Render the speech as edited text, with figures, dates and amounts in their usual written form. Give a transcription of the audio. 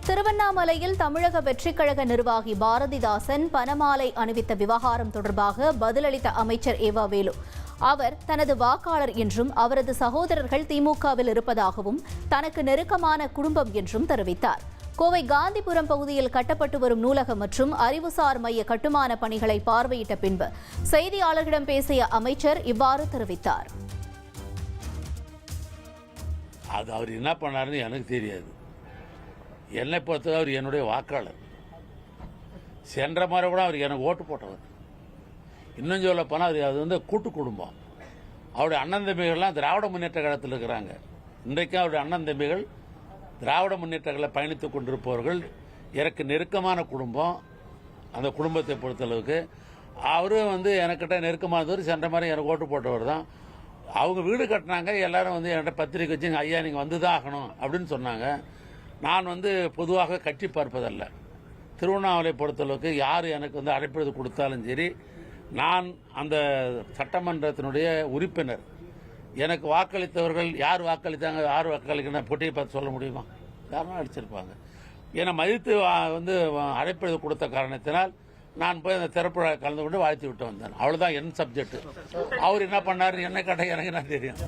திருவண்ணாமலையில் தமிழக வெற்றிக் கழக நிர்வாகி பாரதிதாசன் பணமாலை அணிவித்த விவகாரம் தொடர்பாக பதிலளித்த அமைச்சர் ஏவா வேலு, அவர் தனது வாக்காளர் என்றும் அவரது சகோதரர்கள் திமுகவில் இருப்பதாகவும் தனக்கு நெருக்கமான குடும்பம் என்றும் தெரிவித்தார். கோவை காந்திபுரம் பகுதியில் கட்டப்பட்டு வரும் நூலகம் மற்றும் அறிவுசார் மைய கட்டுமான பணிகளை பார்வையிட்ட பின்பு செய்தியாளர்களிடம் பேசிய அமைச்சர் இவ்வாறு தெரிவித்தார். அது அவர் என்ன பண்ணாருன்னு எனக்கு தெரியாது. என்னை பொறுத்தவரை அவர் என்னுடைய வாக்காளர். சென்ற முறை கூட அவர் எனக்கு ஓட்டு போட்டவர். இன்னும் சொல்ல போனால் அது கூட்டு குடும்பம். அவருடைய அண்ணன் தம்பிகள்லாம் திராவிட முன்னேற்ற கழகத்தில் இருக்கிறாங்க. இன்றைக்கும் அவருடைய அண்ணன் தம்பிகள் திராவிட முன்னேற்ற கழக பயணித்துக் கொண்டிருப்பவர்கள். எனக்கு நெருக்கமான குடும்பம். அந்த குடும்பத்தை பொறுத்தளவுக்கு அவரும் எனக்கிட்ட நெருக்கமானவர். சென்ற மாதிரி எனக்கு ஓட்டு போட்டவர் தான். அவங்க வீடு கட்டினாங்க. எல்லாரும் என்கிட்ட பத்திரிக்கை வச்சு, ஐயா நீங்கள் வந்து தான் ஆகணும் அப்படின்னு சொன்னாங்க. நான் பொதுவாக கட்சி பார்ப்பதல்ல. திருவண்ணாமலை பொறுத்தளவுக்கு யார் எனக்கு அழைப்பது கொடுத்தாலும் சரி, நான் அந்த சட்டமன்றத்தினுடைய உறுப்பினர். எனக்கு வாக்களித்தவர்கள் யார் வாக்களித்தாங்க, யார் வாக்களிக்கணும் பொட்டியை பார்த்து சொல்ல முடியுமா? யாரும் அடிச்சிருப்பாங்க. என்னை மதித்து அழைப்பது கொடுத்த காரணத்தினால் நான் போய் அந்த திறப்புழா கலந்து கொண்டு வாழ்த்தி விட்டு வந்தேன். அவ்வளோதான் என் சப்ஜெக்ட். அவர் என்ன பண்ணார், என்ன கேட்டால் எனக்கு என்ன தெரியும்.